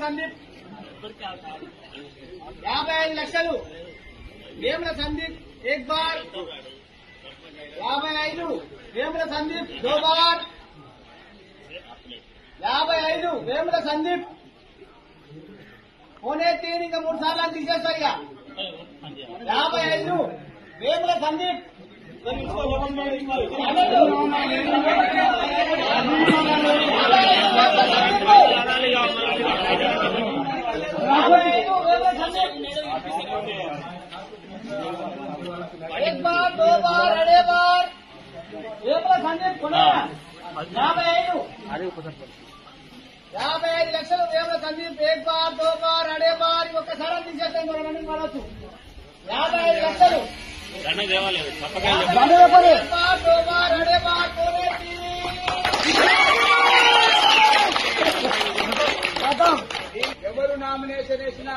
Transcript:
సందీప్ 55 లక్షలు వేముల సందీప్ एक बार 55 వేముల సందీప్ 2 बार 55 వేముల సందీప్ పోనే 3 ఇంకా 3 సార్లు తీసేస్తారు ఇక 55 వేముల సందీప్ एक बार 2 बार अड़े बार वेमुల సందీప్ 55 లక్షలు వేముల సందీప్ एक बार 2 बार अड़े बार ఒక్కసారి తీసేస్తాం మనం రన్నింగ్ ಮಾಡొచ్చు 55 లక్షలు एक बार 2 बार अड़े बार ఎవరు నామినేషన్ వేసినా